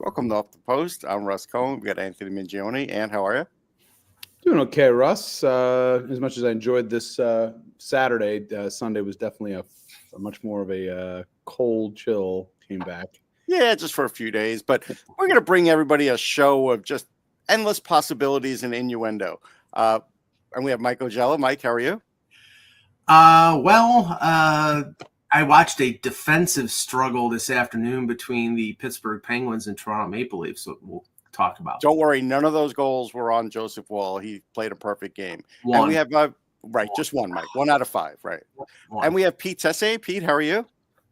Welcome to Off the Post. I'm Russ Cohen. We got Anthony Mingione. And how are you? Doing okay, Russ. As much as I enjoyed this Saturday, Sunday was definitely a much more of a cold chill came back. Yeah, just for a few days. But we're going to bring everybody a show of just endless possibilities and innuendo. And we have Mike Ogella. Mike, how are you? I watched a defensive struggle this afternoon between the Pittsburgh Penguins and Toronto Maple Leafs, so we'll talk about. Don't worry, none of those goals were on Joseph Wall. He played a perfect game. One. And we have, just one, Mike. 1 out of 5, right? One. And we have Pete Tesse. Pete, how are you?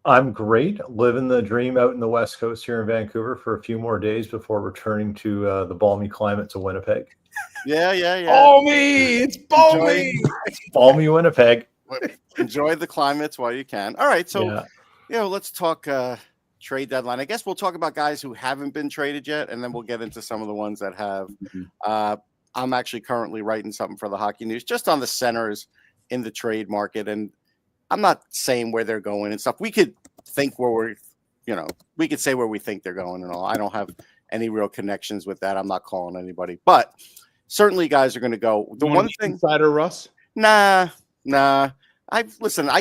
I'm great. Living the dream out in the West Coast here in Vancouver for a few more days before returning to the balmy climates of Winnipeg. Yeah. Balmy! It's balmy! It's balmy Winnipeg. Enjoy the climates while you can. All right, so let's talk trade deadline. I guess we'll talk about guys who haven't been traded yet, and then we'll get into some of the ones that have. I'm actually currently writing something for the Hockey News just on the centers in the trade market, and I'm not saying where they're going and stuff. We could think we could say where we think they're going and all. I don't have any real connections with that. I'm not calling anybody, but certainly guys are going to go. The one thing, insider Russ? Nah. I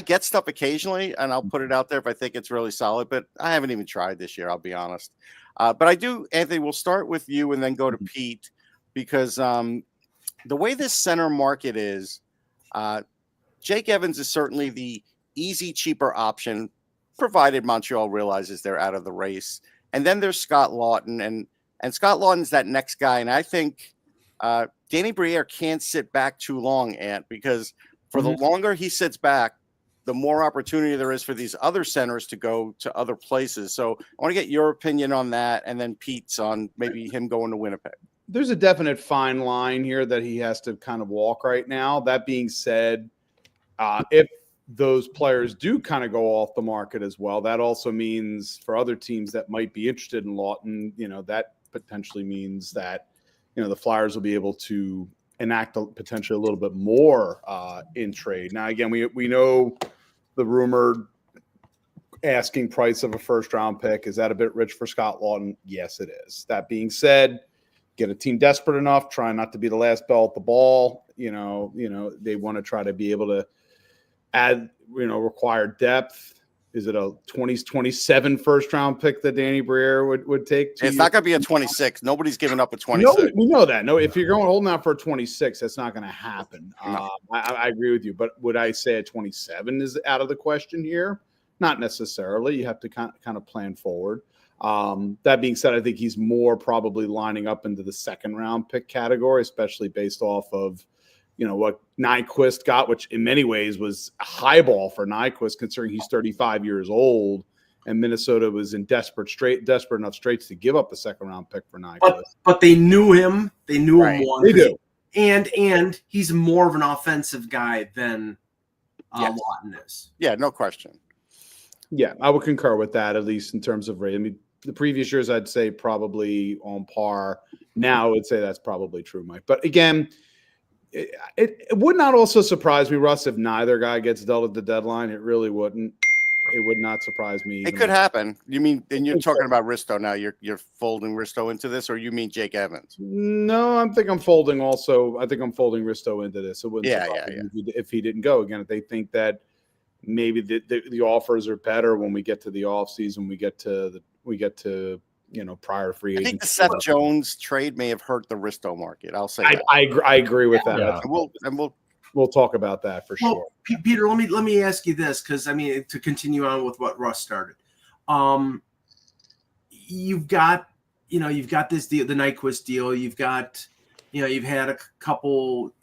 get stuff occasionally, and I'll put it out there if I think it's really solid, but I haven't even tried this year, I'll be honest. But I do, Anthony, we'll start with you and then go to Pete, because the way this center market is, Jake Evans is certainly the easy, cheaper option, provided Montreal realizes they're out of the race. And then there's Scott Laughton, and Scott Laughton's that next guy, and I think Danny Briere can't sit back too long, Ant, because for the longer he sits back, the more opportunity there is for these other centers to go to other places. So I want to get your opinion on that, and then Pete's on maybe him going to Winnipeg. There's a definite fine line here that he has to kind of walk right now. That being said, if those players do kind of go off the market as well, that also means for other teams that might be interested in Laughton, that potentially means that, the Flyers will be able to enact potentially a little bit more in trade. Now, again, we know the rumored asking price of a first-round pick. Is that a bit rich for Scott Laughton? Yes, it is. That being said, get a team desperate enough, try not to be the last bell at the ball. They want to try to be able to add, required depth. Is it a 2027 first-round pick that Danny Briere would take? It's not going to be a 26. Nobody's giving up a 26. No, we know that. No, if you're going holding out for a 26, that's not going to happen. No. I agree with you. But would I say a 27 is out of the question here? Not necessarily. You have to kind of plan forward. That being said, I think he's more probably lining up into the second-round pick category, especially based off of what Nyquist got, which in many ways was a high ball for Nyquist, considering he's 35 years old, and Minnesota was in desperate enough straits to give up a second-round pick for Nyquist. But they knew him. They knew him once. They do. And he's more of an offensive guy than Laughton is. Yeah, no question. Yeah, I would concur with that, at least in terms of rate. I mean, the previous years, I'd say probably on par. Now I would say that's probably true, Mike. But again, it would not also surprise me, Russ, if neither guy gets dealt at the deadline. It really wouldn't. It would not surprise me. It could happen. You mean, and you're talking about Risto now. You're folding Risto into this, or you mean Jake Evans? No, I think I'm folding Risto into this. It wouldn't surprise me if he didn't go. Again, if they think that maybe the offers are better when we get to the offseason, we get to prior free agency. I think the Seth Jones trade may have hurt the Risto market. I'll say that. I agree with that. Yeah. We'll talk about that for sure. Peter, let me ask you this, because I mean, to continue on with what Russ started, you've got this deal, the Nyquist deal. You've had a couple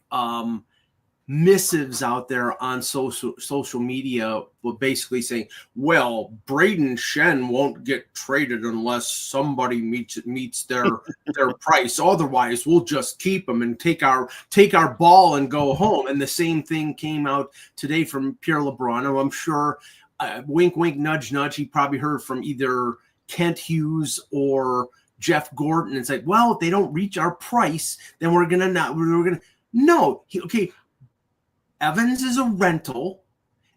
missives out there on social media, basically saying, well, Braden Shen won't get traded unless somebody meets their price. Otherwise, we'll just keep him and take our ball and go home. And the same thing came out today from Pierre LeBrun. I'm sure, wink, wink, nudge, nudge. He probably heard from either Kent Hughes or Jeff Gordon and said, well, if they don't reach our price, then we're gonna. Evans is a rental,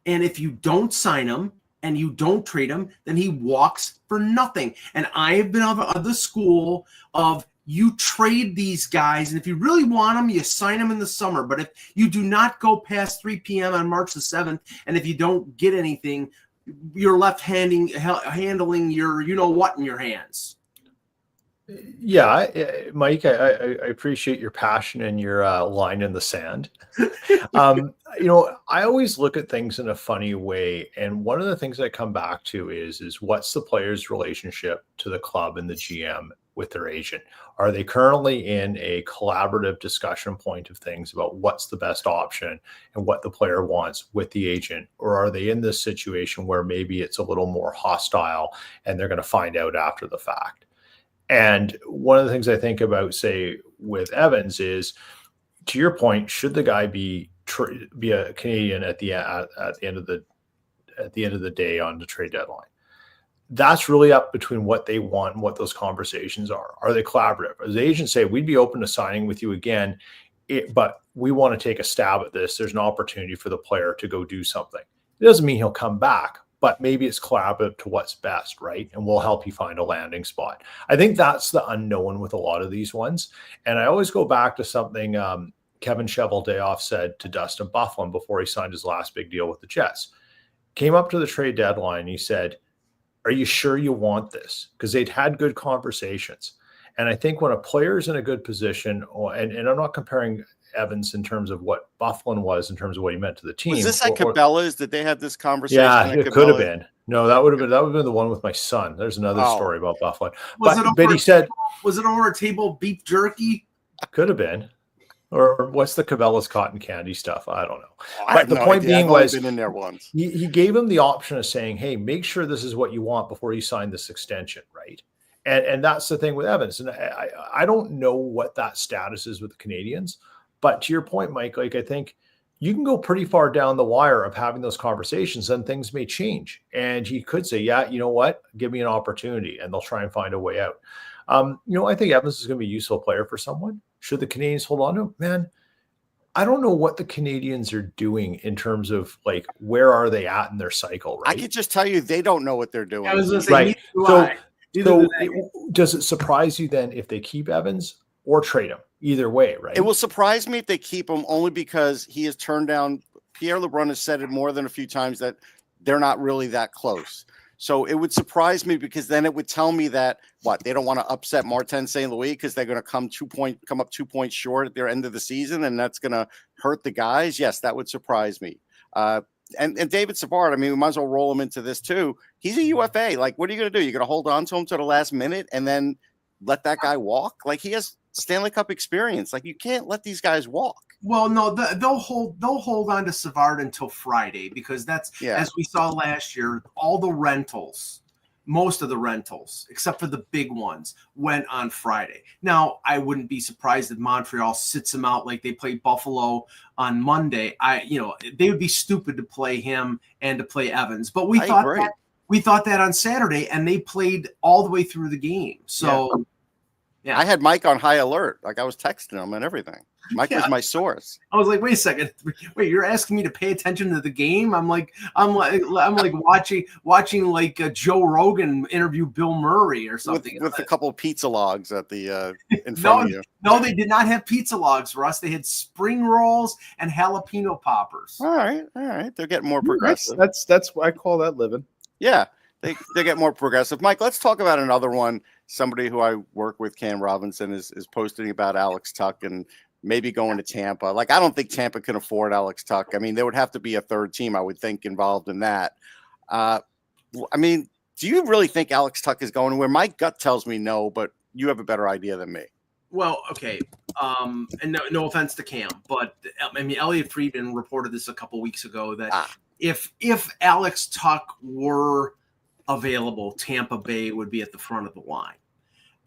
and if you don't sign him, and you don't trade him, then he walks for nothing. And I have been of the school of you trade these guys, and if you really want them, you sign them in the summer. But if you do not go past 3 p.m. on March the 7th, and if you don't get anything, you're left handling your you-know-what in your hands. Yeah, Mike, I appreciate your passion and your line in the sand. I always look at things in a funny way. And one of the things I come back to is what's the player's relationship to the club and the GM with their agent? Are they currently in a collaborative discussion point of things about what's the best option and what the player wants with the agent? Or are they in this situation where maybe it's a little more hostile and they're going to find out after the fact? And one of the things I think about, say, with Evans is, to your point, should the guy be a Canadian at the end of the day on the trade deadline? That's really up between what they want and what those conversations are. Are they collaborative? As the agents say, we'd be open to signing with you again, but we want to take a stab at this. There's an opportunity for the player to go do something. It doesn't mean he'll come back, but maybe it's collaborative to what's best, right? And we'll help you find a landing spot. I think that's the unknown with a lot of these ones. And I always go back to something Kevin Cheveldayoff said to Dustin Byfuglien before he signed his last big deal with the Jets. Came up to the trade deadline, he said, are you sure you want this? Because they'd had good conversations. And I think when a player's in a good position, and I'm not comparing Evans in terms of what Byfuglien was in terms of what he meant to the team. Was this at Cabela's? Did they have this conversation? Yeah, it could have been. No, that would have been the one with my son. There's another story about Byfuglien. But he said, was it over a table beef jerky? Could have been. Or what's the Cabela's cotton candy stuff? I don't know. But the point being was, been in there once. He gave him the option of saying, hey, make sure this is what you want before you sign this extension, right? And that's the thing with Evans. And I don't know what that status is with the Canadians. But to your point, Mike, like I think you can go pretty far down the wire of having those conversations and things may change. And he could say, yeah, you know what? Give me an opportunity, and they'll try and find a way out. I think Evans is going to be a useful player for someone. Should the Canadians hold on to him? Man, I don't know what the Canadians are doing in terms of like, where are they at in their cycle, right? I could just tell you they don't know what they're doing. I was going to say, right. So does it surprise you then if they keep Evans or trade him? Either way, right? It will surprise me if they keep him, only because he has turned down. Pierre LeBrun has said it more than a few times that they're not really that close. So it would surprise me, because then it would tell me that they don't want to upset Martin St. Louis because they're going to come up 2 points short at their end of the season, and that's going to hurt the guys. Yes, that would surprise me. And David Savard, I mean, we might as well roll him into this too. He's a UFA. Like, what are you going to do? You're going to hold on to him to the last minute and then let that guy walk? Like, he has Stanley Cup experience. Like, you can't let these guys walk. Well, no, they'll hold on to Savard until Friday, because that's, as we saw last year, most of the rentals, except for the big ones, went on Friday. Now, I wouldn't be surprised if Montreal sits him out like they played Buffalo on Monday. They would be stupid to play him and to play Evans. But we thought that on Saturday, and they played all the way through the game. So, I had Mike on high alert. Like, I was texting him and everything. Mike was my source. I was like, wait a second. Wait, you're asking me to pay attention to the game? I'm like watching like Joe Rogan interview Bill Murray or something. With a couple of pizza logs at the in front of you. No, they did not have pizza logs, Russ. They had spring rolls and jalapeno poppers. All right. They're getting more progressive. That's I call that living. Yeah, they get more progressive. Mike, let's talk about another one. Somebody who I work with, Cam Robinson, is posting about Alex Tuch and maybe going to Tampa. Like, I don't think Tampa can afford Alex Tuch. I mean, there would have to be a third team, I would think, involved in that. I mean, do you really think Alex Tuch is going anywhere? My gut tells me no, but you have a better idea than me. Well, okay. And no offense to Cam, but I mean, Elliot Friedman reported this a couple weeks ago that if Alex Tuch were available, Tampa Bay would be at the front of the line.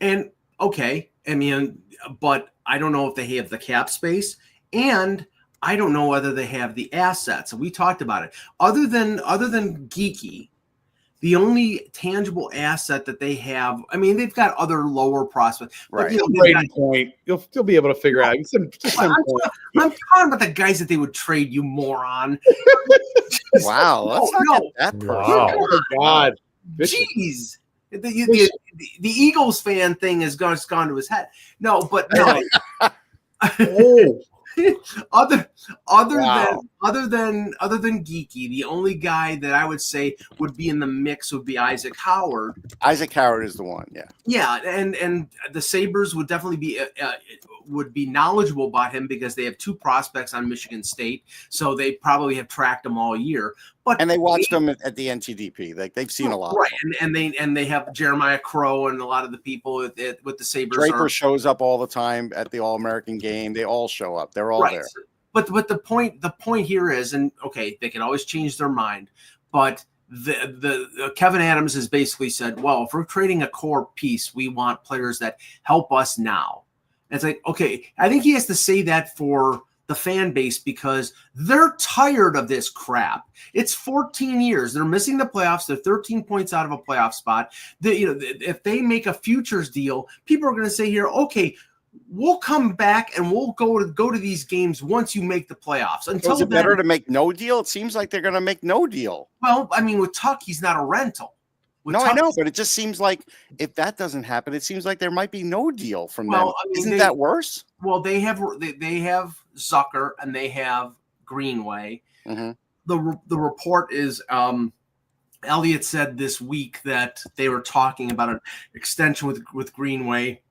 And okay, I mean, but I don't know if they have the cap space, and I don't know whether they have the assets. And we talked about it. Other than Geeky, the only tangible asset that they have, I mean, they've got other lower prospects, but Right. you know, Braden point. You'll still be able to figure out. I'm talking about the guys that they would trade, you moron. Wow, let's not get that personal. Wow. Oh God. Jeez. The Eagles fan thing has gone to his head. No, but no. Oh. other Wow. than Geeky, the only guy that I would say would be in the mix would be Isaac Howard. Isaac Howard is the one, yeah. Yeah, and the Sabres would definitely be knowledgeable about him because they have 2 prospects on Michigan State, so they probably have tracked him all year. But And they watched them at the NTDP. They've seen a lot. right? And they have Jeremiah Crow and a lot of the people with the Sabres. Draper shows up all the time at the All-American game. They all show up. They're all there. But the point here is, and okay, they can always change their mind, but the Kevin Adams has basically said, well, if we're trading a core piece, we want players that help us now. And it's like, okay, I think he has to say that for the fan base because they're tired of this crap. It's 14 years. They're missing the playoffs. They're 13 points out of a playoff spot. If they make a futures deal, people are going to say here, okay, we'll come back and we'll go to these games once you make the playoffs. Until is it better to make no deal? It seems like they're going to make no deal. Well, I mean, with Tuck, he's not a rental. I know, but it just seems like if that doesn't happen, it seems like there might be no deal from them. I mean, Isn't that worse? Well, they have Zucker and they have Greenway. Mm-hmm. The report is Elliott said this week that they were talking about an extension with Greenway.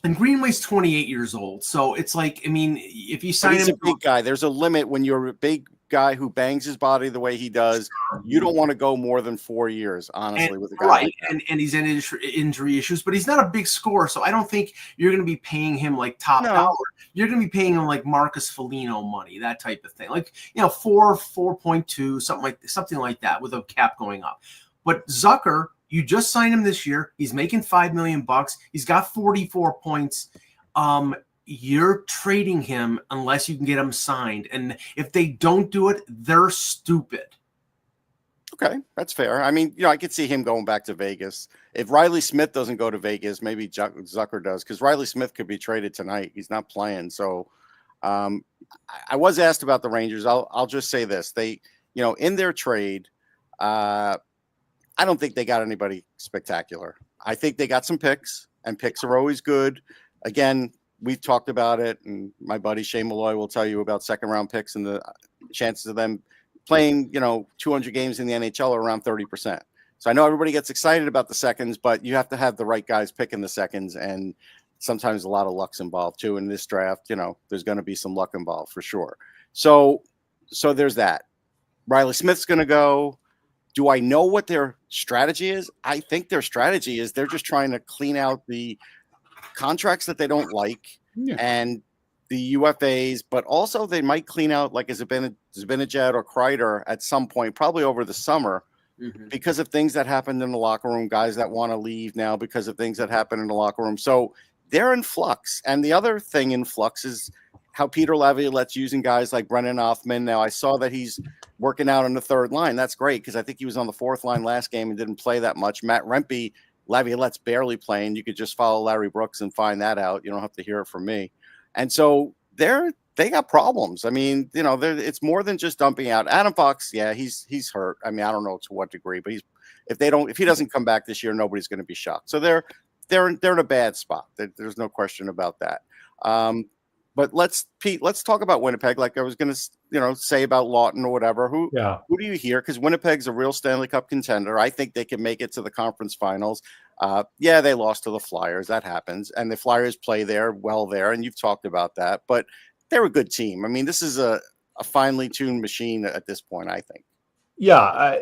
And Greenway's 28 years old. So it's like, I mean, if you sign him. He's a big guy. There's a limit when you're a big guy who bangs his body the way he does. You don't want to go more than 4 years, honestly, with a guy. Right. And he's in injury issues, but he's not a big scorer. So I don't think you're going to be paying him like top dollar. You're going to be paying him like Marcus Foligno money, that type of thing. Like, 4.2, something like that with a cap going up. But Zucker, you just signed him this year. He's making $5 million. He's got 44 points. You're trading him unless you can get him signed. And if they don't do it, they're stupid. Okay, that's fair. I mean, I could see him going back to Vegas. If Riley Smith doesn't go to Vegas, maybe Zucker does, because Riley Smith could be traded tonight. He's not playing. So I was asked about the Rangers. I'll just say this. They, in their trade, I don't think they got anybody spectacular. I think they got some picks, and picks are always good. Again, we've talked about it, and my buddy Shane Malloy will tell you about second-round picks and the chances of them playing, 200 games in the NHL are around 30%. So I know everybody gets excited about the seconds, but you have to have the right guys picking the seconds, and sometimes a lot of luck's involved too. In this draft, there's going to be some luck involved for sure. So there's that. Riley Smith's going to go. Do I know what their strategy is? I think their strategy is they're just trying to clean out the contracts that they don't like and the UFAs, but also they might clean out like Zibanejad or Kreider at some point, probably over the summer, because of things that happened in the locker room, guys that want to leave now because of things that happen in the locker room. So they're in flux. And the other thing in flux is how Peter Laviolette's using guys like Brennan Othman. Now, I saw that he's working out on the third line. That's great because I think he was on the fourth line last game and didn't play that much. Matt Rempe, Laviolette's barely playing. You could just follow Larry Brooks and find that out. You don't have to hear it from me. And so they got problems. I mean, it's more than just dumping out. Adam Fox, yeah, he's hurt. I mean, I don't know to what degree, but if he doesn't come back this year, nobody's going to be shocked. So they're in a bad spot. There's no question about that. But let's talk about Winnipeg. Like I was going to, say about Lawton or whatever. Who do you hear? Because Winnipeg's a real Stanley Cup contender. I think they can make it to the conference finals. They lost to the Flyers. That happens, and the Flyers play well there, and you've talked about that. But they're a good team. I mean, this is a finely tuned machine at this point, I think. Yeah,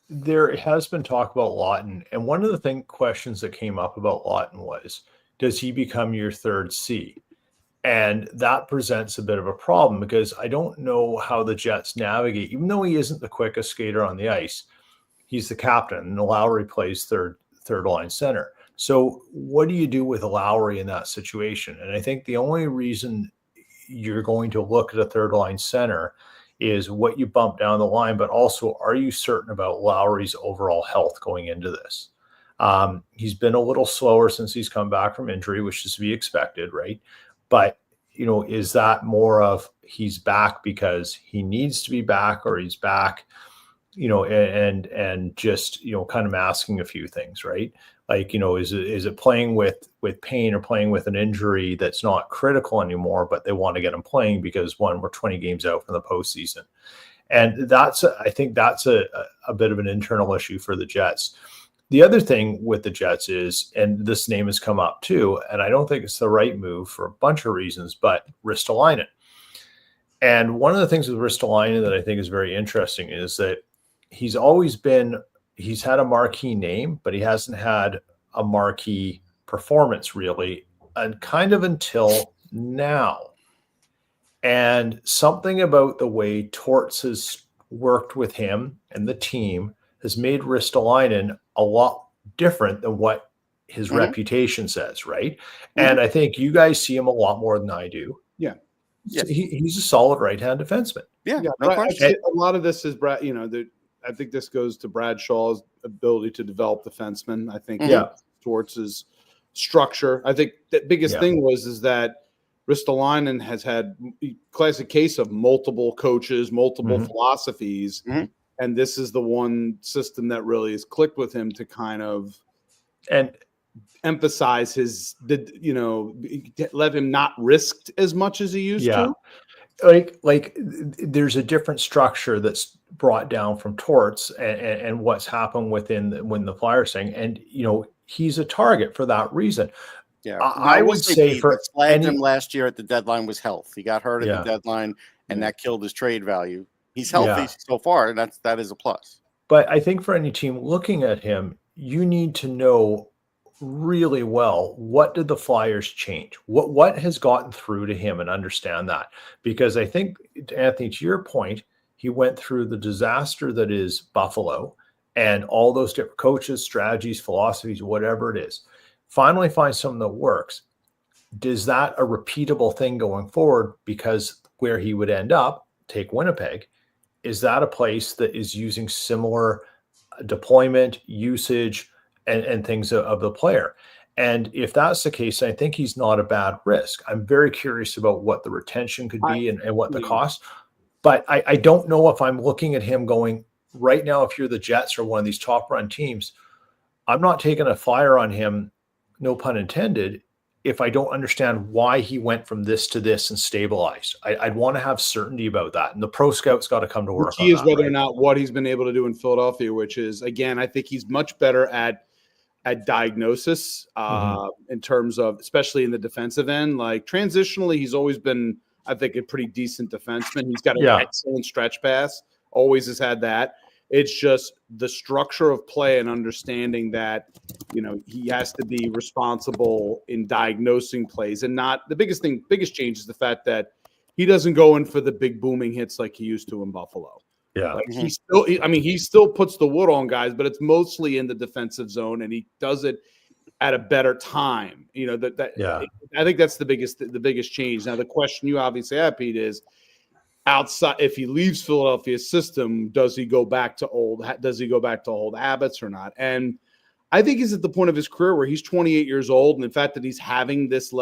there has been talk about Lawton, and one of the questions that came up about Lawton was, does he become your third C? And that presents a bit of a problem because I don't know how the Jets navigate. Even though he isn't the quickest skater on the ice, he's the captain, and Lowry plays third line center. So what do you do with Lowry in that situation? And I think the only reason you're going to look at a third line center is what you bump down the line, but also, are you certain about Lowry's overall health going into this? He's been a little slower since he's come back from injury, which is to be expected, right? But, is that more of he's back because he needs to be back, or he's back, and just, kind of masking a few things, right? Like, is it playing with pain or playing with an injury that's not critical anymore, but they want to get him playing because, one, we're 20 games out from the postseason. And I think that's a bit of an internal issue for the Jets. The other thing with the Jets is, and this name has come up too, and I don't think it's the right move for a bunch of reasons, but Ristolainen. And one of the things with Ristolainen that I think is very interesting is that he's had a marquee name, but he hasn't had a marquee performance really, and kind of until now. And something about the way Torts has worked with him and the team has made Ristolainen a lot different than what his reputation says, right? And I think you guys see him a lot more than I do. Yeah. Yeah. He's a solid right-hand defenseman. Yeah, no question. A lot of this is Brad, I think this goes to Brad Shaw's ability to develop defensemen. I think Torts' structure. I think the biggest thing is that Ristolainen has had classic case of multiple coaches, multiple philosophies, and this is the one system that really has clicked with him to kind of emphasize let him not risk as much as he used to. Like there's a different structure that's brought down from Torts and what's happened when the Flyers thing, and he's a target for that reason. Yeah, I would say for him last year at the deadline was health. He got hurt at the deadline, and that killed his trade value. He's healthy so far, and that is a plus. But I think for any team looking at him, you need to know really well, what did the Flyers change? What has gotten through to him, and understand that. Because I think, Anthony, to your point, he went through the disaster that is Buffalo and all those different coaches, strategies, philosophies, whatever it is. Finally find something that works. Is that a repeatable thing going forward? Because where he would end up, take Winnipeg, is that a place that is using similar deployment, usage, and things of the player? And if that's the case, I think he's not a bad risk. I'm very curious about what the retention could be and what the cost. But I don't know if I'm looking at him going, right now, if you're the Jets or one of these top run teams, I'm not taking a flyer on him, no pun intended, if I don't understand why he went from this to this and stabilized. I'd want to have certainty about that. And the pro scout's got to come to work. The key is whether or not what he's been able to do in Philadelphia, which is, again, I think he's much better at diagnosis in terms of, especially in the defensive end. Like transitionally, he's always been, I think, a pretty decent defenseman. He's got an excellent stretch pass, always has had that. It's just the structure of play and understanding that, he has to be responsible in diagnosing plays, and not the biggest change is the fact that he doesn't go in for the big booming hits like he used to in Buffalo. Yeah. Like he still puts the wood on guys, but it's mostly in the defensive zone, and he does it at a better time. I think that's the biggest change. Now, the question you obviously have, Pete, is outside, if he leaves Philadelphia's system, does he go back to old habits or not? And I think he's at the point of his career where he's 28 years old, and the fact that he's having this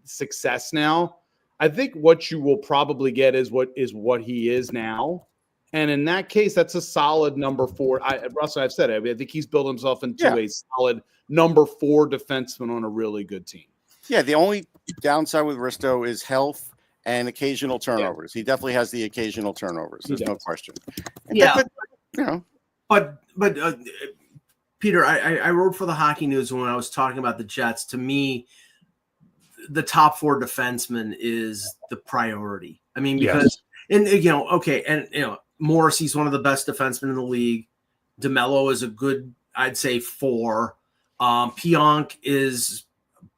success now, I think what you will probably get is what he is now. And in that case, that's a solid number 4. Russell, I've said it. I think he's built himself into a solid number 4 defenseman on a really good team. Yeah, the only downside with Risto is health and occasional turnovers. He definitely has the occasional turnovers. There's no question. But Peter, I wrote for the Hockey News when I was talking about the Jets. To me, the top 4 defensemen is the priority. I mean, because Morrissey's one of the best defensemen in the league. DeMello is a good, I'd say, 4. Pionk is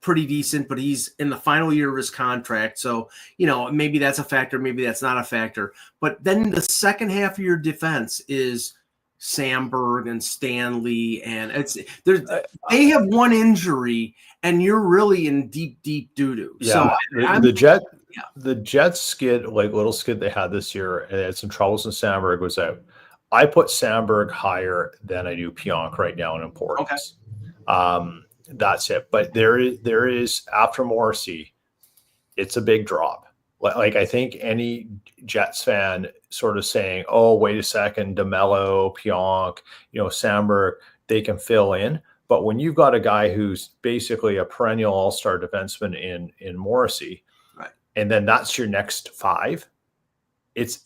pretty decent, but he's in the final year of his contract. So, maybe that's a factor, maybe that's not a factor. But then the second half of your defense is Sandberg and Stanley, and they have one injury, and you're really in deep doo-doo. Yeah. So the Jets skid, like little skid they had this year, and they had some troubles and Sandberg was out. I put Sandberg higher than I do Pionk right now in importance. That's it. But there is after Morrissey, it's a big drop. Like I think any Jets fan sort of saying, "Oh, wait a second, DeMello, Pionk, Sandberg, they can fill in." But when you've got a guy who's basically a perennial all-star defenseman in Morrissey, right, and then that's your next five,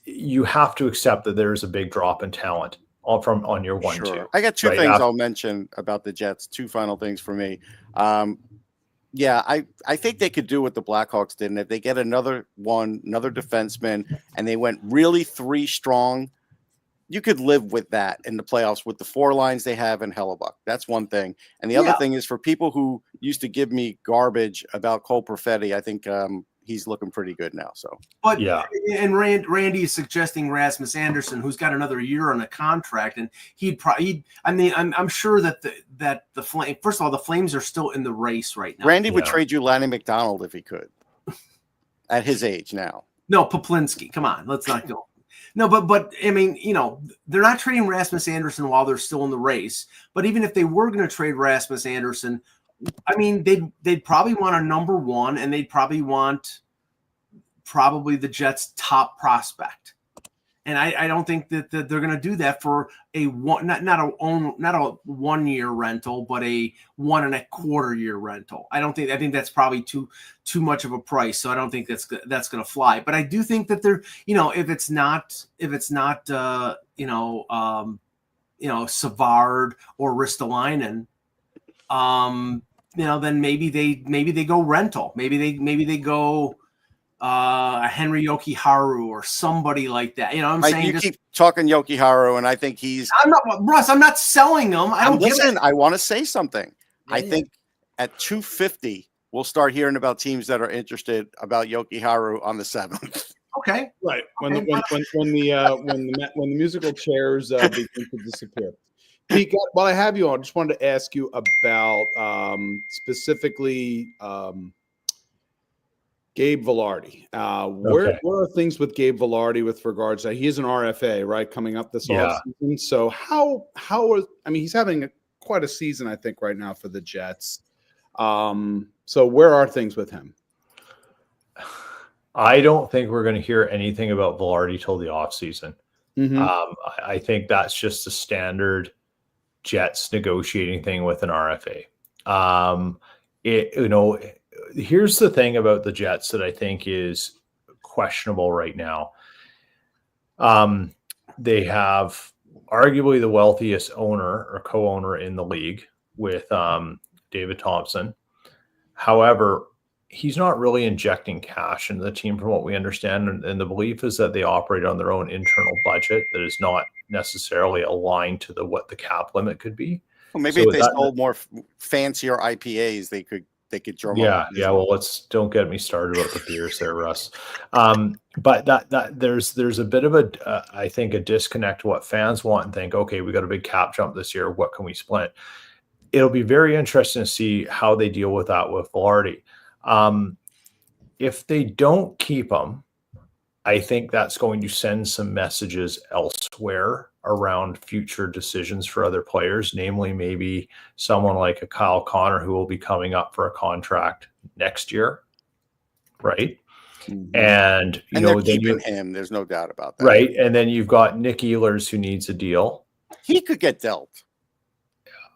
you have to accept that there's a big drop in talent on your 1-2. I got two things I'll mention about the Jets. Two final things for me. I think they could do what the Blackhawks did, and if they get another defenseman, and they went really 3 strong, you could live with that in the playoffs with the 4 lines they have in Hellebuck. That's one thing. And the other thing is, for people who used to give me garbage about Cole Perfetti, I think he's looking pretty good now. So, but and Randy is suggesting Rasmus Anderson, who's got another year on a contract, and I'm sure that the Flame. First of all, the Flames are still in the race right now. Randy would trade you Lanny McDonald if he could, at his age now. No, Poplinski. Come on, let's not go. No, but I mean, they're not trading Rasmus Anderson while they're still in the race. But even if they were going to trade Rasmus Anderson, I mean, they'd probably want a number 1, and they'd probably want the Jets' top prospect. And I don't think that they're going to do that for not a 1-year rental, but a 1.25 year rental. I think that's probably too much of a price. So I don't think that's going to fly. But I do think that they're, if it's not Savard or Ristolainen, then maybe they go rental. Maybe they go a Henry Yokiharu or somebody like that. I'm saying you keep talking Yokiharu, and I think I'm not selling him. I want to say something. I think at 250, we'll start hearing about teams that are interested about Yokiharu on the 7th. Okay. Right. When the musical chairs begin to disappear. Pete, while I have you on, I just wanted to ask you about specifically Gabe Vilardi. Where are things with Gabe Vilardi with regards to, he is an RFA, right, coming up this offseason? So he's having quite a season, I think, right now for the Jets. So where are things with him? I don't think we're going to hear anything about Vilardi till the offseason. I think that's just a standard Jets negotiating thing with an RFA. Here's the thing about the Jets that I think is questionable right now. They have arguably the wealthiest owner or co-owner in the league with David Thompson. However, he's not really injecting cash into the team from what we understand. And the belief is that they operate on their own internal budget that is not necessarily aligned to what the cap limit could be. Well, maybe if they sold more fancier IPAs, they could drum up. Yeah. Well, don't get me started about the beers there, Russ. But that there's a bit of I think a disconnect to what fans want and think, okay, we got a big cap jump this year. What can we split? It'll be very interesting to see how they deal with that with Vilardi. If they don't keep him, I think that's going to send some messages elsewhere around future decisions for other players, namely maybe someone like a Kyle Connor who will be coming up for a contract next year, right? Mm-hmm. And they're keeping him. There's no doubt about that, right? And then you've got Nick Ehlers who needs a deal. He could get dealt.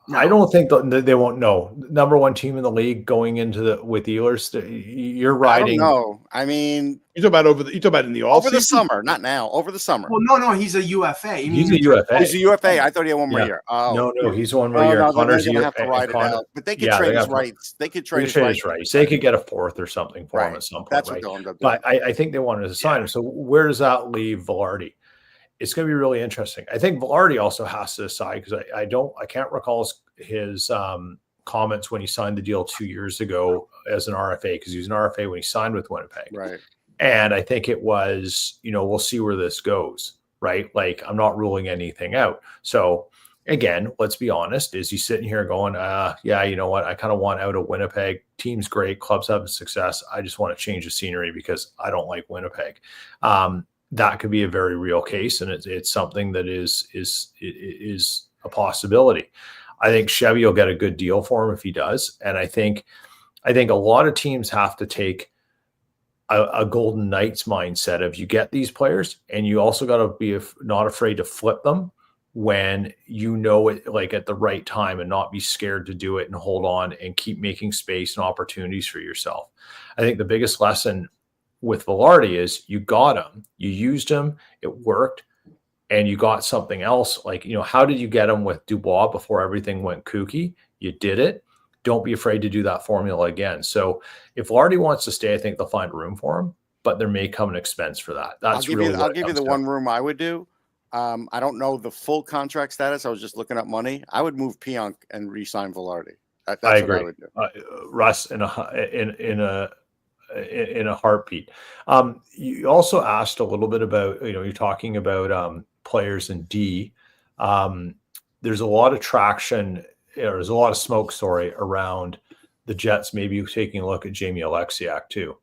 No. I don't think they won't know. Number 1 team in the league going into with Ehlers. You're riding. No, I mean, you talk about in the off over the summer, not now. Over the summer. Well, no, he's a UFA. He's a UFA. He's a UFA. I thought he had one more year. Oh, no, he's one more year. Connor's going to have to ride it out. But they could trade his rights. They could trade his rights. They could get a 4th or something for him at some point. That's what they'll end up doing. But I think they wanted to sign him. So where does that leave Vilardi? It's going to be really interesting. I think Vilardi also has to decide because I can't recall his comments when he signed the deal 2 years ago as an RFA because he was an RFA when he signed with Winnipeg. Right. And I think it was, we'll see where this goes, right? Like I'm not ruling anything out. So again, let's be honest, is he's sitting here going, yeah, you know what? I kind of want out of Winnipeg. Team's great. Club's having success. I just want to change the scenery because I don't like Winnipeg. That could be a very real case. And it's something that is a possibility. I think Chevy will get a good deal for him if he does. And I think a lot of teams have to take a Golden Knights mindset of you get these players and you also got to be not afraid to flip them when you know it, like at the right time, and not be scared to do it and hold on and keep making space and opportunities for yourself. I think the biggest lesson with Vilardi is you got him, you used him, it worked, and you got something else. Like, you know, how did you get him with Dubois before everything went kooky? You did it. Don't be afraid to do that formula again. So if Vilardi wants to stay, I think they'll find room for him, but there may come an expense for that. I'll give you the one room I would do. I don't know the full contract status. I was just looking up money. I would move Pionk and re-sign Vilardi. That's I agree. What I would do. Russ in a heartbeat. You also asked a little bit about, you know, you're talking about players in D. There's a lot of traction. There's a lot of smoke, around the Jets maybe taking a look at Jamie Alexiak too.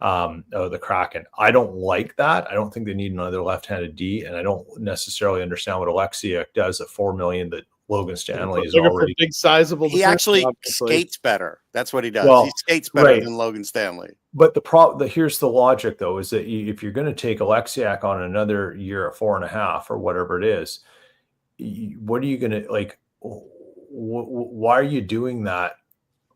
The Kraken. I don't like that. I don't think they need another left-handed D, and I don't necessarily understand what Alexiak does at $4 million that Logan Stanley is already big, sizable. He actually skates better. That's what he does. Well, he skates better than Logan Stanley. But here's the logic, though, is that if you're going to take Alexiak on another year at 4.5 or whatever it is, what are you going to like? Why are you doing that?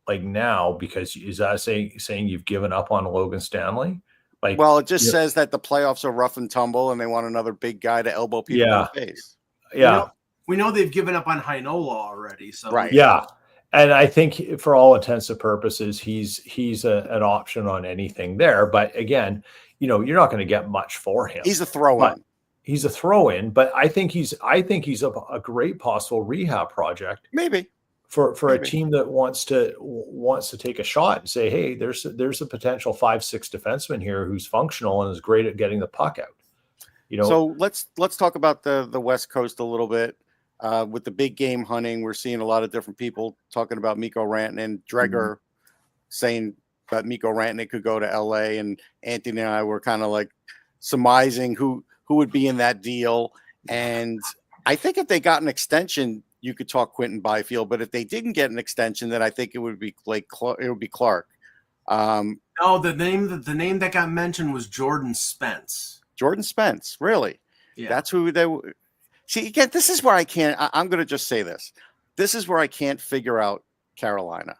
Like now, because is that saying you've given up on Logan Stanley? Like, well, it just says that the playoffs are rough and tumble, and they want another big guy to elbow people in the face. Yeah, we know they've given up on Heinola already. So right, yeah, and I think for all intents and purposes, he's an option on anything there. But again, you know, you're not going to get much for him. He's a throw-in. He's a throw-in, but I think he's a great possible rehab project. Maybe. For a team that wants to take a shot and say, hey, there's a potential 5-6 defenseman here who's functional and is great at getting the puck out. You know. So let's talk about the West Coast a little bit. With the big game hunting, we're seeing a lot of different people talking about Mikko Rantanen, Dreger saying that Mikko Rantanen could go to LA, and Anthony and I were kind of like surmising who would be in that deal. And I think if they got an extension, you could talk Quentin Byfield, but if they didn't get an extension, then I think it would be Clark. No, the name that got mentioned was Jordan Spence. Jordan Spence, really? Yeah. That's who they see. Again, this is where I can't. I'm going to just say this. This is where I can't figure out Carolina.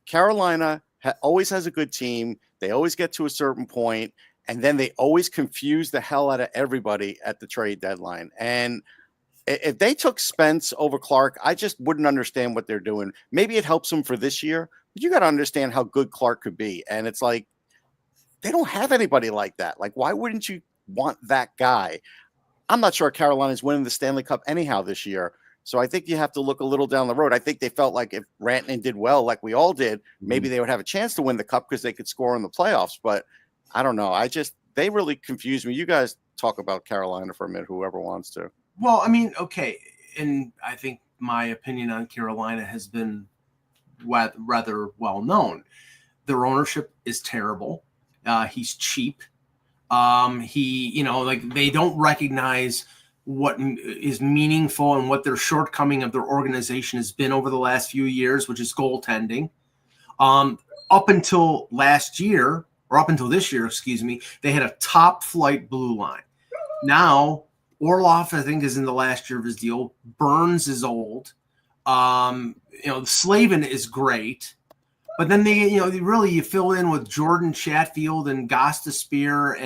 Carolina always has a good team. They always get to a certain point, and then they always confuse the hell out of everybody at the trade deadline. And if they took Spence over Clark, I just wouldn't understand what they're doing. Maybe it helps them for this year, but you got to understand how good Clark could be. And it's like, they don't have anybody like that. Like, why wouldn't you want that guy? I'm not sure Carolina's winning the Stanley Cup anyhow this year. So I think you have to look a little down the road. I think they felt like if Rantanen did well, like we all did, maybe they would have a chance to win the cup because they could score in the playoffs. But I don't know. They really confused me. You guys talk about Carolina for a minute, whoever wants to. Well, I mean, okay, and I think my opinion on Carolina has been rather well known. Their ownership is terrible. He's cheap. They don't recognize what is meaningful and what their shortcoming of their organization has been over the last few years, which is goaltending. Up until this year, they had a top flight blue line. Now, Orlov, I think, is in the last year of his deal. Burns is old. Slavin is great. But then you fill in with Jordan Chatfield and Gostisbehere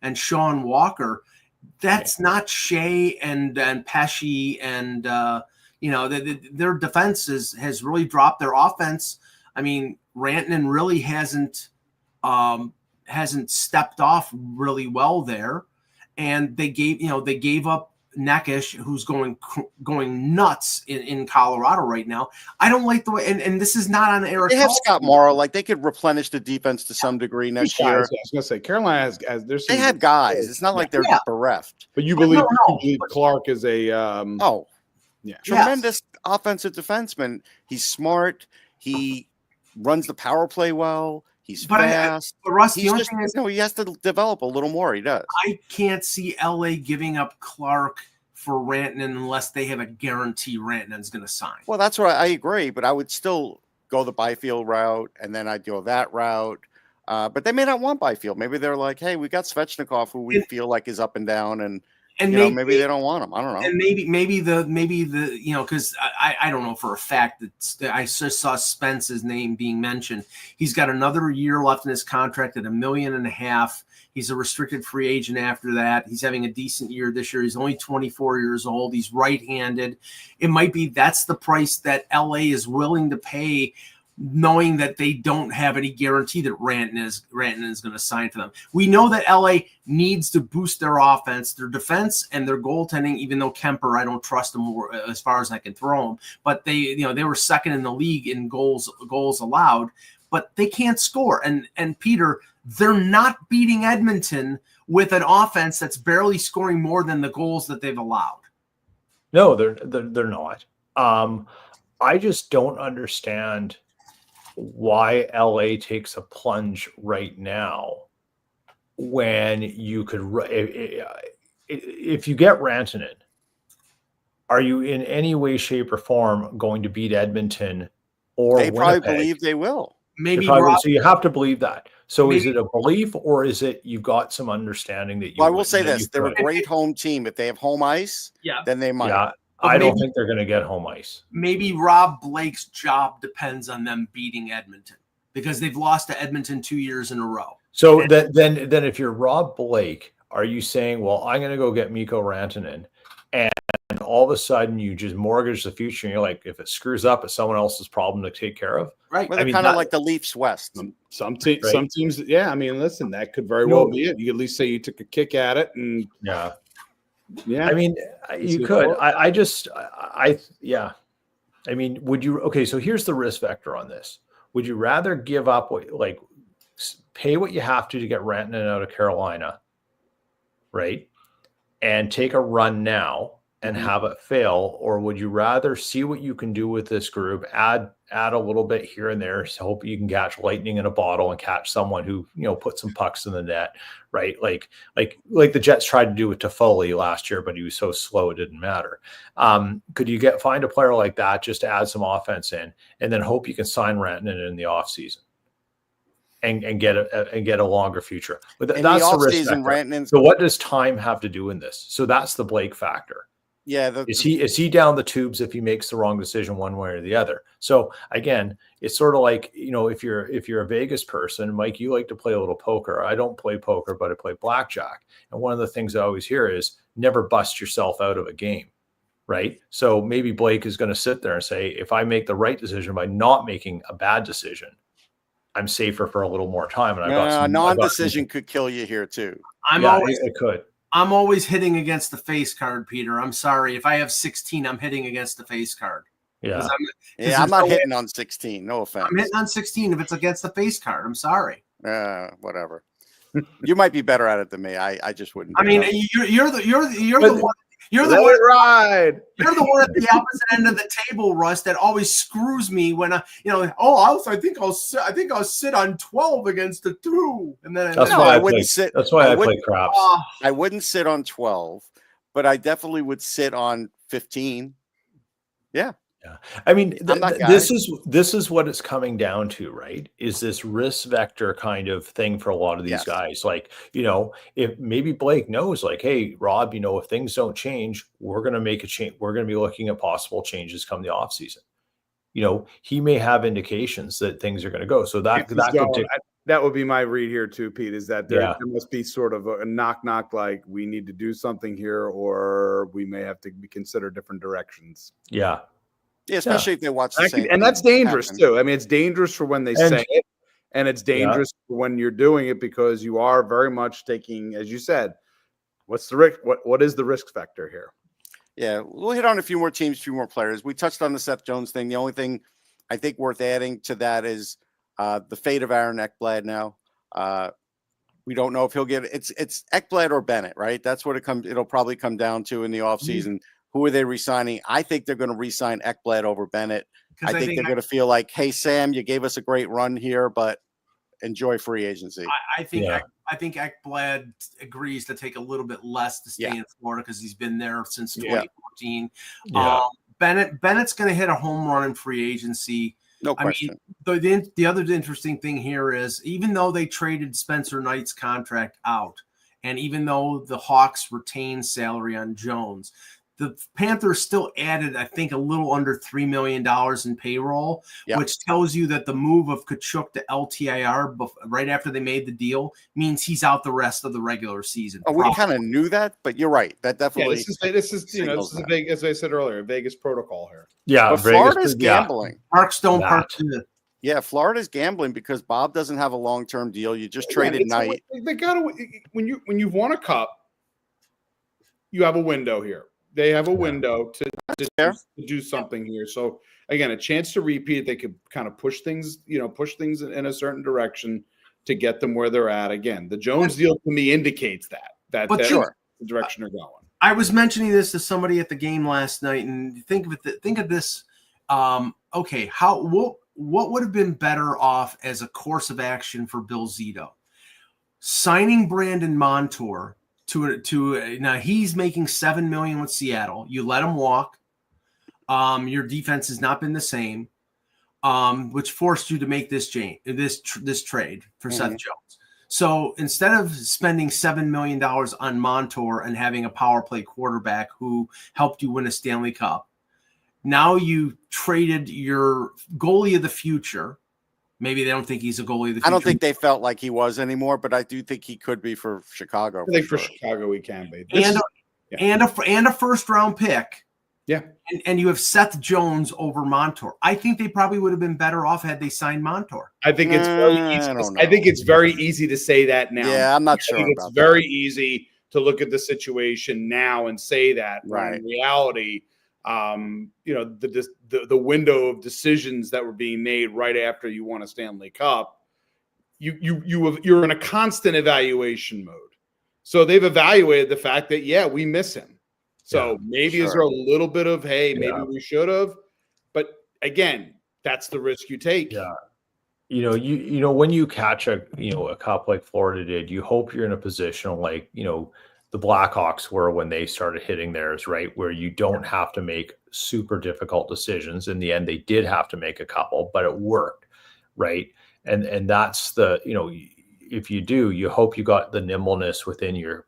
and Sean Walker. That's not Shea and Pesci and their defense has really dropped. Their offense, I mean, Rantanen really hasn't stepped off really well there. And they gave up Neckish, who's going nuts in Colorado right now. I don't like the way, and this is not on Eric. They have Scott Morrow, like they could replenish the defense to some degree next year. I was going to say Carolina has they have guys. It's not like they're bereft. But you believe Clark is a Tremendous offensive defenseman. He's smart. He runs the power play well. He's fast. But Russ, He's the only just, thing is, he has to develop a little more. He does. I can't see LA giving up Clark for Rantanen unless they have a guarantee Rantanen's going to sign. Well, that's what I agree, but I would still go the Byfield route, and then I'd go that route. But they may not want Byfield. Maybe they're like, hey, we got Svechnikov, who we feel like is up and down, and maybe they don't want him. I don't know. And maybe the because I don't know for a fact that I just saw Spence's name being mentioned. He's got another year left in his contract at $1.5 million. He's a restricted free agent after that. He's having a decent year this year. He's only 24 years old. He's right-handed. It might be that's the price that LA is willing to pay, knowing that they don't have any guarantee that Rantanen is going to sign for them. We know that LA needs to boost their offense, their defense, and their goaltending, even though Kemper, I don't trust him more, as far as I can throw him. But they were second in the league in goals allowed, but they can't score. And Peter, they're not beating Edmonton with an offense that's barely scoring more than the goals that they've allowed. No, they're not. I just don't understand why LA takes a plunge right now when you could, if you get Rantanen, are you in any way, shape, or form going to beat Edmonton or they probably Winnipeg? believe they will. Maybe so you have to believe that. So is maybe, it a belief, or is it you've got some understanding that you? Well, I will say this: they're a great home team. If they have home ice, then they might. Yeah, I don't think they're going to get home ice. Maybe Rob Blake's job depends on them beating Edmonton because they've lost to Edmonton 2 years in a row. So then if you're Rob Blake, are you saying, well, I'm going to go get Mikko Rantanen, and all of a sudden you just mortgage the future, and you're like, if it screws up, it's someone else's problem to take care of? Right. Well, they're kind of like the Leafs West. Some teams, yeah. I mean, listen, that could very well be it. You at least say you took a kick at it, and yeah. Yeah, I mean, you could. I mean, would you? Okay, so here's the risk vector on this. Would you rather give up, pay what you have to get Rantanen out of Carolina, right, and take a run now and have it fail, or would you rather see what you can do with this group, add a little bit here and there, so hope you can catch lightning in a bottle and catch someone who put some pucks in the net, right? Like the Jets tried to do with Toffoli last year, but he was so slow it didn't matter. Could you find a player like that just to add some offense in, and then hope you can sign Rantanen in the offseason and get a longer future? But that's the risk factor. So what does time have to do in this? So that's the Blake factor. Yeah, is he down the tubes if he makes the wrong decision one way or the other? So again, it's sort of like, if you're a Vegas person, Mike, you like to play a little poker. I don't play poker, but I play blackjack. And one of the things I always hear is never bust yourself out of a game, right? So maybe Blake is going to sit there and say, if I make the right decision by not making a bad decision, I'm safer for a little more time. And a non-decision could kill you here too. It could. I'm always hitting against the face card, Peter. I'm sorry. If I have 16, I'm hitting against the face card. Yeah. I'm not hitting on 16. No offense. I'm hitting on 16 if it's against the face card. I'm sorry. Whatever. You might be better at it than me. I just wouldn't. I mean, you're the one. You're the one. Ride. You're the one at the opposite end of the table, Russ. That always screws me when I think I'll sit on 12 against the 2, and then I wouldn't sit. That's why I play craps. I wouldn't sit on 12, but I definitely would sit on 15. Yeah. Yeah. I mean, this is what it's coming down to, right? Is this risk vector kind of thing for a lot of these guys. Like, if maybe Blake knows, like, hey, Rob, if things don't change, we're going to make a change. We're going to be looking at possible changes come the off season. He may have indications that things are going to go. So that would be my read here too, Pete, is that there must be sort of a knock, like we need to do something here, or we may have to consider different directions. Yeah. Yeah, especially if they watch the same. And that's dangerous too. I mean, it's dangerous for when they say it, and it's dangerous for when you're doing it, because you are very much taking, as you said, what's the risk? What is the risk factor here? Yeah, we'll hit on a few more teams, a few more players. We touched on the Seth Jones thing. The only thing I think worth adding to that is the fate of Aaron Ekblad now. We don't know if he'll get it's Ekblad or Bennett, right? That's what it'll probably come down to in the offseason. Who are they re-signing? I think they're going to re-sign Ekblad over Bennett. I think they're going to feel like, hey, Sam, you gave us a great run here, but enjoy free agency. I think Ekblad agrees to take a little bit less to stay in Florida because he's been there since 2014. Yeah. Bennett's going to hit a home run in free agency. No question. I mean, the other interesting thing here is even though they traded Spencer Knight's contract out, and even though the Hawks retained salary on Jones, the Panthers still added, I think, a little under $3 million in payroll, which tells you that the move of Tkachuk to LTIR right after they made the deal means he's out the rest of the regular season. Oh, we kind of knew that, but you're right. That definitely. This is a big, as I said earlier, Vegas protocol here. Yeah, but Florida's gambling. Parks don't park. Yeah, Florida's gambling because Bob doesn't have a long-term deal. You just traded Knight. They got to when you've won a cup, you have a window here. They have a window to do something here. So again, a chance to repeat. They could kind of push things in a certain direction to get them where they're at. Again, the Jones deal to me indicates that's the direction they're going. I was mentioning this to somebody at the game last night, and think of this. Okay, what would have been better off as a course of action for Bill Zito? Signing Brandon Montour to now he's making $7 million with Seattle. You let him walk. Your defense has not been the same, which forced you to make this trade for Seth Jones. So instead of spending $7 million on Montour and having a power play quarterback who helped you win a Stanley Cup, now you traded your goalie of the future. Maybe they don't think he's a goalie of the future. I don't think they felt like he was anymore, but I do think he could be for Chicago. I think for Chicago he can be. And a first round pick. Yeah. And you have Seth Jones over Montour. I think they probably would have been better off had they signed Montour. I think it's very easy. I think it's very easy to say that now. Yeah, I'm not sure. It's very easy to look at the situation now and say that. Right. In reality, the window of decisions that were being made right after you won a Stanley Cup, you're in a constant evaluation mode. So they've evaluated the fact that we miss him. So maybe is there a little bit of maybe we should have, but again, that's the risk you take. Yeah. When you catch a cup like Florida did, you hope you're in a position like, the Blackhawks were when they started hitting theirs, right? Where you don't have to make super difficult decisions. In the end, they did have to make a couple, but it worked, right? And that's if you do, you hope you got the nimbleness within your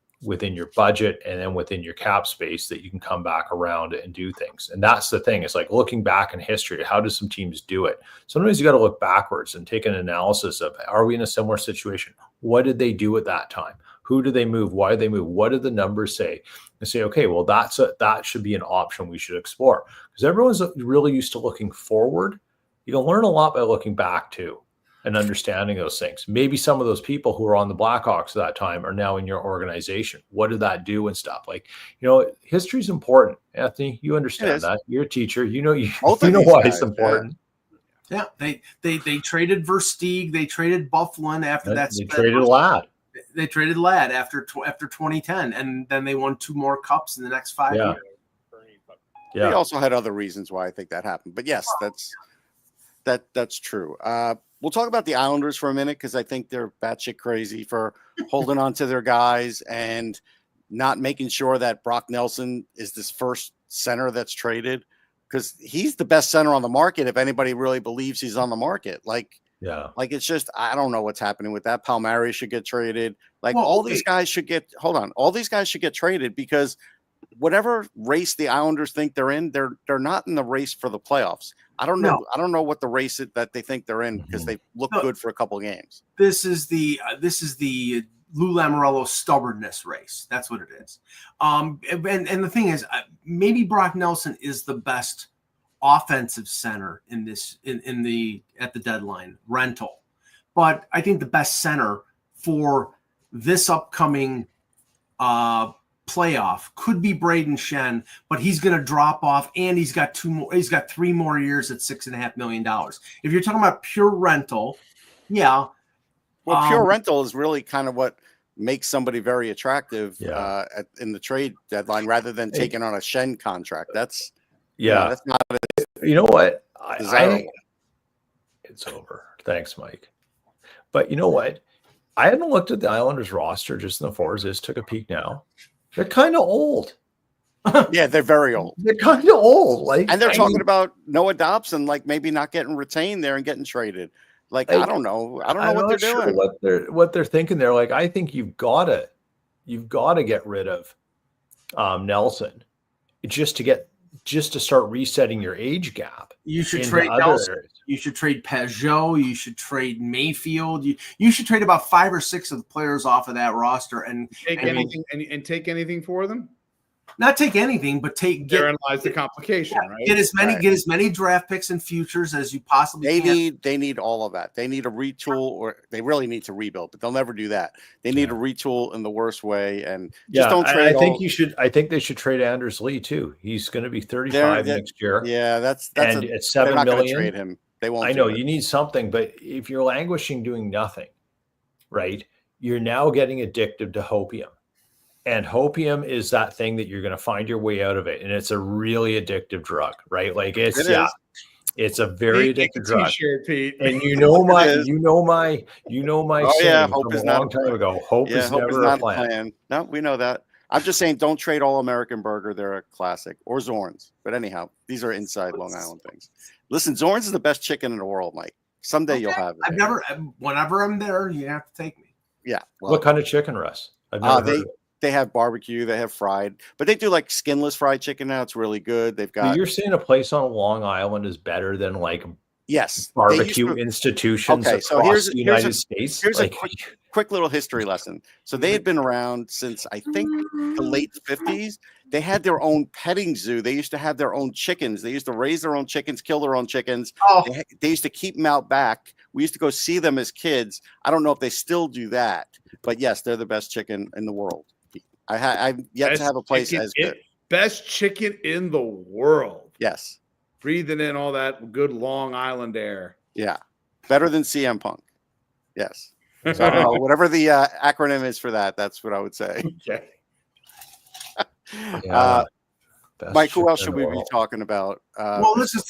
budget and then within your cap space that you can come back around and do things. And that's the thing. It's like looking back in history, how do some teams do it? Sometimes you got to look backwards and take an analysis of, are we in a similar situation? What did they do at that time? Who did they move? Why did they move? What did the numbers say? And say, okay, well, that should be an option we should explore. Because everyone's really used to looking forward. You can learn a lot by looking back too and understanding those things. Maybe some of those people who were on the Blackhawks at that time are now in your organization. What did that do and stuff? History is important. Anthony, you understand that. You're a teacher. You know why it's important. Yeah, they traded Versteeg. They traded Bufflin after that. They traded Ladd. They traded Ladd after 2010, and then they won 2 more cups in the next 5 years. Yeah. They also had other reasons why I think that happened, but yes, that's true. We'll talk about the Islanders for a minute because I think they're batshit crazy for holding on to their guys and not making sure that Brock Nelson is this first center that's traded because he's the best center on the market if anybody really believes he's on the market. It's just, I don't know what's happening with that. Palmieri should get traded. These guys should get traded because whatever race the Islanders think they're in, they're not in the race for the playoffs. I don't know. I don't know what the race is that they think they're in because they look good for a couple of games. This is the Lou Lamoriello stubbornness race. That's what it is. And the thing is, maybe Brock Nelson is the best offensive center at the deadline rental, but I think the best center for this upcoming playoff could be Braden Shen, but he's going to drop off, and he's got 3 more years at $6.5 million. If you're talking about pure rental, pure rental is really kind of what make somebody very attractive in the trade deadline rather than taking on a Shen contract. That's that's not you know what? desirable. It's over. Thanks, Mike. But you know what? I haven't looked at the Islanders roster just in the forwards. I just took a peek now. They're kind of old. Yeah, they're very old. They're kind of old. Like, and they're talking about Noah Dobson, like maybe not getting retained there and getting traded. Like I don't know. I don't know what they're doing. What they're thinking there. Like, I think you've got to get rid of Nelson just to start resetting your age gap. You should trade Nelson. You should trade Peugeot. You should trade Mayfield. You should trade about 5 or 6 of the players off of that roster and take anything for them. Not take anything, but therein lies the complication, right? Get as many draft picks and futures as you possibly can. They need all of that. They need a retool, or they really need to rebuild, but they'll never do that. They need a retool in the worst way, and just don't trade. I think they should trade Anders Lee too. He's going to be 35 next year. Yeah, that's and at $7 million. Trade him. They won't. I know you need something, but if you're languishing doing nothing, right? You're now getting addicted to hopium. And hopium is that thing that you're going to find your way out of it. And it's a really addictive drug, right? Like it's a very addictive drug. Pete. And you know my saying hope from is a long time ago. Hope is never a plan. No, we know that. I'm just saying don't trade All American Burger. They're a classic. Or Zorn's. But anyhow, these are inside Long Island things. Listen, Zorn's is the best chicken in the world, Mike. Someday you'll have it. Whenever I'm there, you have to take me. Yeah. Well, what kind of chicken, Russ? I've never heard of it. They have barbecue, they have fried, but they do like skinless fried chicken now. It's really good. They've got. You're saying a place on Long Island is better than like yes barbecue institutions across the United States. Here's a quick little history lesson. So they had been around since I think the late 50s. They had their own petting zoo. They used to have their own chickens. They used to raise their own chickens, kill their own chickens. They used to keep them out back. We used to go see them as kids. I don't know if they still do that, but yes, they're the best chicken in the world. I've yet to have a place as good. Best chicken in the world. Yes. Breathing in all that good Long Island air. Yeah. Better than CM Punk. Yes. So whatever the acronym is for that, that's what I would say. Okay. Mike, who else should we be talking about? Well, let's just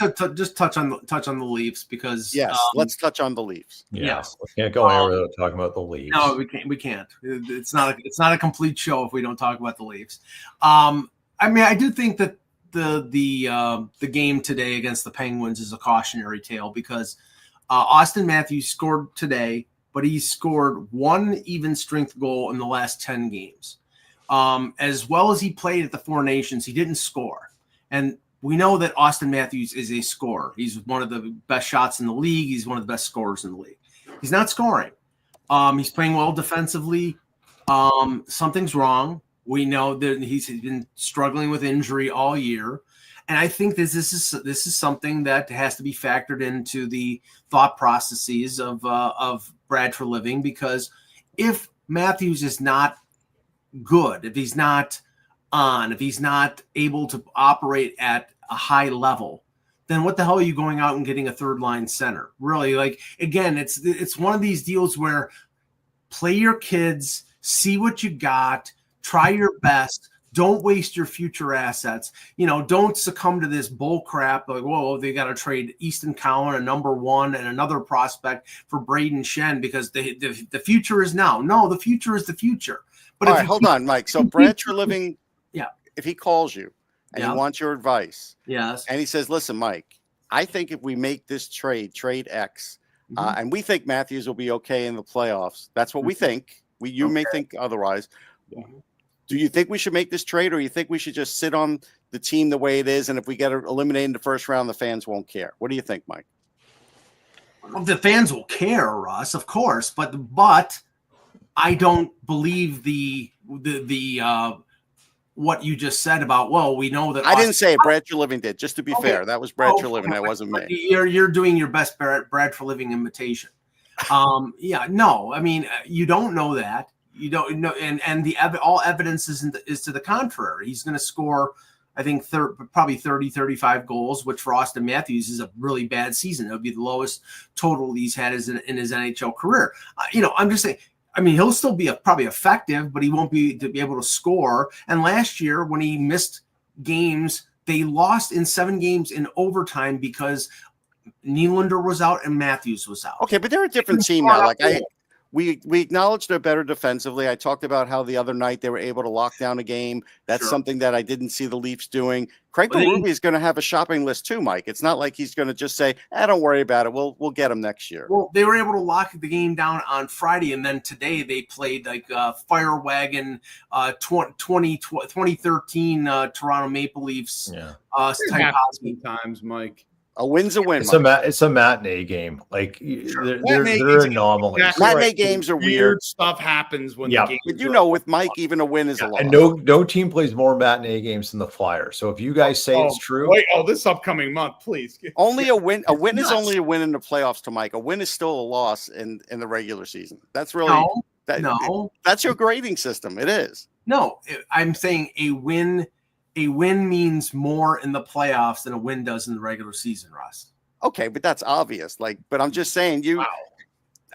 touch on the Leafs because let's touch on the Leafs. Yes, we can't go anywhere without talking about the Leafs. No, we can't. It's not a complete show if we don't talk about the Leafs. I mean, I do think that the game today against the Penguins is a cautionary tale because Austin Matthews scored today, but he scored 1 even strength goal in the last 10 games. As well as he played at the Four Nations, he didn't score. And we know that Austin Matthews is a scorer. He's one of the best shots in the league. He's one of the best scorers in the league. He's not scoring. He's playing well defensively. Something's wrong. We know that he's been struggling with injury all year. And I think this is something that has to be factored into the thought processes of Brad Treliving, because if Matthews is not good, if he's not able to operate at a high level, then what the hell are you going out and getting a third line center? Really, like, again, it's one of these deals where play your kids, see what you got, try your best. Don't waste your future assets. Don't succumb to this bull crap like, whoa, they got to trade Easton Cowan, a number 1, and another prospect for Braden Shen because the future is now. No, the future is the future. But all right, hold on, Mike. So Brad Treliving, if he calls you and he wants your advice, yes, and he says, listen, Mike, I think if we make this trade X, and we think Matthews will be okay in the playoffs, that's what we think. You may think otherwise. Do you think we should make this trade, or you think we should just sit on the team the way it is, and if we get eliminated in the first round, the fans won't care? What do you think, Mike? Well, the fans will care, Russ, of course, but I don't believe the what you just said about, well, we know that I didn't say it. Brad Treliving did. Just to be fair, that was Brad Treliving. That wasn't me. You're doing your best Brad Treliving imitation. No, I mean, you don't know that. You don't know, and all evidence is to the contrary. He's going to score, I think, probably 30, 35 goals, which for Austin Matthews is a really bad season. It would be the lowest total he's had in his NHL career. I'm just saying, I mean, he'll still be probably effective, but he won't be able to score. And last year, when he missed games, they lost in 7 games in overtime because Nylander was out and Matthews was out. Okay, but they're a different team now. Like we acknowledge they're better defensively. I talked about how the other night they were able to lock down a game. That's something that I didn't see the Leafs doing. Craig Berube is going to have a shopping list too, Mike. It's not like he's going to just say, don't worry about it. We'll get him next year. Well, they were able to lock the game down on Friday, and then today they played like Fire Wagon 2013 Toronto Maple Leafs. Yeah. Type times, Mike. A win's a win. It's a matinee game. Like they're anomalies. Exactly matinee games are weird. Stuff happens when the game. But with Mike, even a win is a loss. And no team plays more matinee games than the Flyers. So if you guys say it's true, this upcoming month, please. Only a win. A win is only a win in the playoffs to Mike. A win is still a loss in the regular season. That's really that's your grading system. It is. No, I'm saying a win. A win means more in the playoffs than a win does in the regular season, Russ. Okay, but that's obvious. But I'm just saying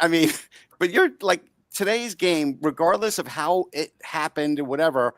I mean, but you're like today's game, regardless of how it happened or whatever,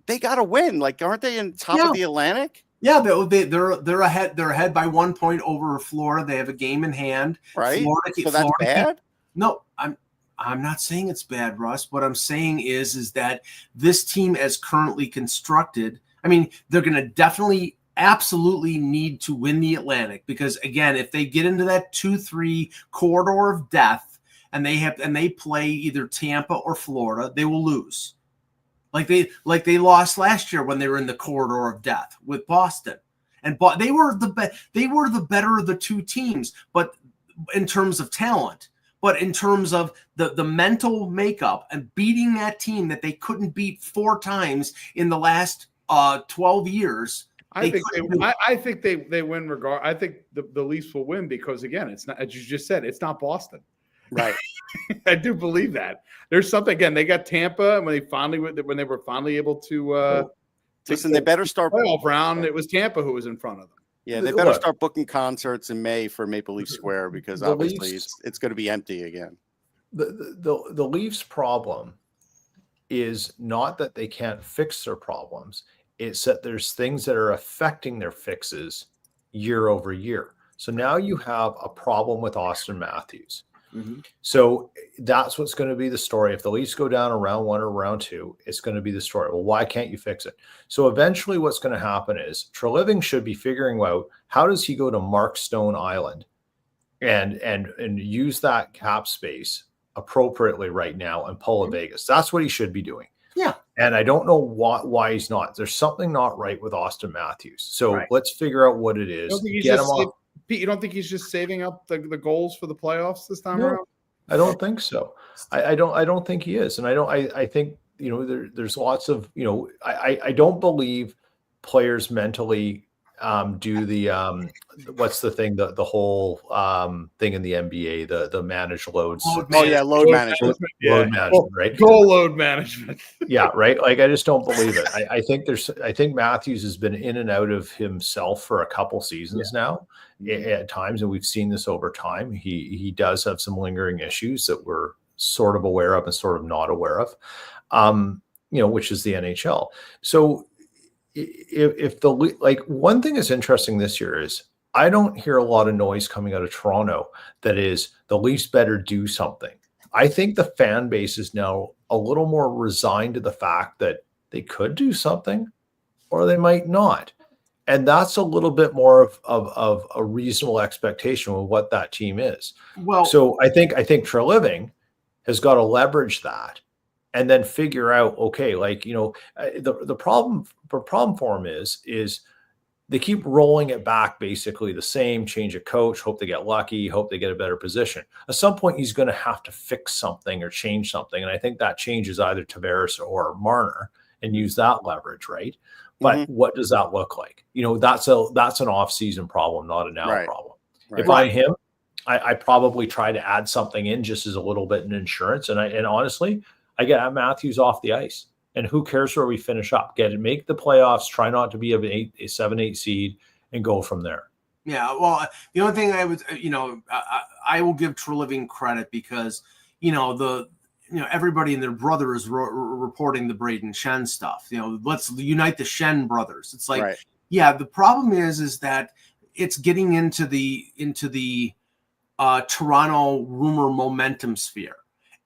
they got to win. Like, aren't they in top of the Atlantic? Yeah, they're ahead. They're ahead by 1 point over Florida. They have a game in hand. Right. So that's bad? No, I'm not saying it's bad, Russ. What I'm saying is that this team, as currently constructed, I mean, they're going to definitely, absolutely need to win the Atlantic because, again, if they get into that 2-3 corridor of death and they play either Tampa or Florida, they will lose. Like they lost last year when they were in the corridor of death with Boston, and they were the better of the two teams, but in terms of talent. But in terms of the mental makeup and beating that team that they couldn't beat 4 times in the last 12 years. I think they win regard. I think the Leafs will win because, again, it's not, as you just said, it's not Boston. Right. I do believe that. There's something, again, they got Tampa when they were finally able to listen, they better start playoff round. It was Tampa who was in front of them. Yeah, they better start booking concerts in May for Maple Leaf Square because obviously it's going to be empty again. The Leafs' problem is not that they can't fix their problems. It's that there's things that are affecting their fixes year over year. So now you have a problem with Austin Matthews. Mm-hmm. So that's what's going to be the story. If the Leafs go down in round 1 or round 2, it's going to be the story. Well, why can't you fix it? So eventually what's going to happen is Treliving should be figuring out how does he go to Mark Stone Island and use that cap space appropriately right now and pull a Vegas. That's what he should be doing. Yeah. And I don't know why he's not. There's something not right with Austin Matthews. So let's figure out what it is. Get him off. Pete, you don't think he's just saving up the goals for the playoffs this time around? I don't think so. I don't think he is. And I think, there's lots of, I don't believe players mentally do the what's the thing, the whole thing in the NBA, the managed loads. Load management. Load management, right? Goal load management. Yeah, right. Like I just don't believe it. I think Matthews has been in and out of himself for a couple seasons now at times, and we've seen this over time. He does have some lingering issues that we're sort of aware of and sort of not aware of, which is the NHL. So if one thing that's interesting this year is I don't hear a lot of noise coming out of Toronto that is the Leafs better do something. I think the fan base is now a little more resigned to the fact that they could do something or they might not. And that's a little bit more of a reasonable expectation of what that team is. Well, so I think Treliving has got to leverage that and then figure out, okay, the problem for him is they keep rolling it back, basically the same, change of coach, hope they get lucky, hope they get a better position. At some point, he's going to have to fix something or change something. And I think that changes either Tavares or Marner and use that leverage, right? But what does that look like? That's an off-season problem, not a now problem. Right. If I'm him, I probably try to add something in just as a little bit in insurance. And honestly, I get Matthews off the ice. And who cares where we finish up? Make the playoffs, try not to be a 7-8 seed, and go from there. Yeah, well, the only thing I would, I will give Treliving credit because, everybody and their brother is reporting the Braden Shen stuff. Let's unite the Shen brothers. It's like, yeah, the problem is that it's getting into the Toronto rumor momentum sphere.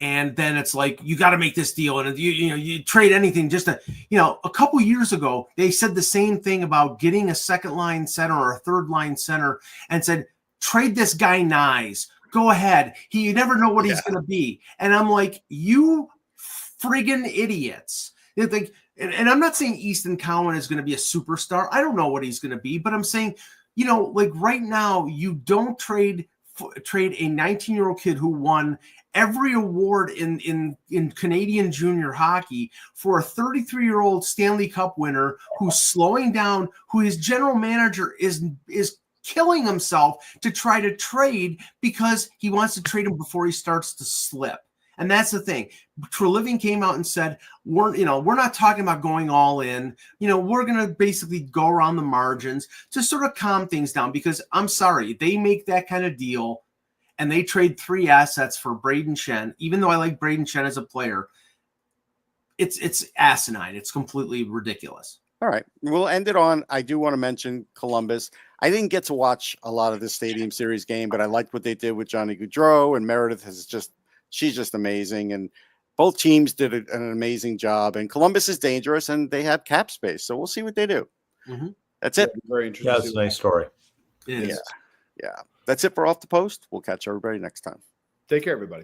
And then it's like, you got to make this deal. And you trade anything just to, a couple years ago, they said the same thing about getting a second line center or a third line center and said, trade this guy Nyes. Go ahead. You never know what he's going to be. And I'm like, you friggin' idiots. Like, and I'm not saying Easton Cowan is going to be a superstar. I don't know what he's going to be, but I'm saying, like right now, you don't trade a 19-year-old kid who won every award in Canadian junior hockey for a 33-year-old Stanley Cup winner who's slowing down, who his general manager is killing himself to try to trade because he wants to trade him before he starts to slip. And that's the thing. Treliving came out and said, we're not talking about going all in. We're going to basically go around the margins to sort of calm things down, because I'm sorry, they make that kind of deal and they trade 3 assets for Braden Shen. Even though I like Braden Shen as a player, it's asinine. It's completely ridiculous. All right. We'll end it on, I do want to mention Columbus. I didn't get to watch a lot of the Stadium Series game, but I liked what they did with Johnny Gaudreau, and Meredith she's just amazing. And both teams did an amazing job, and Columbus is dangerous and they have cap space. So we'll see what they do. Mm-hmm. That's it. Very interesting. Yeah, it's a nice story. It is. Yeah. That's it for Off the Post. We'll catch everybody next time. Take care, everybody.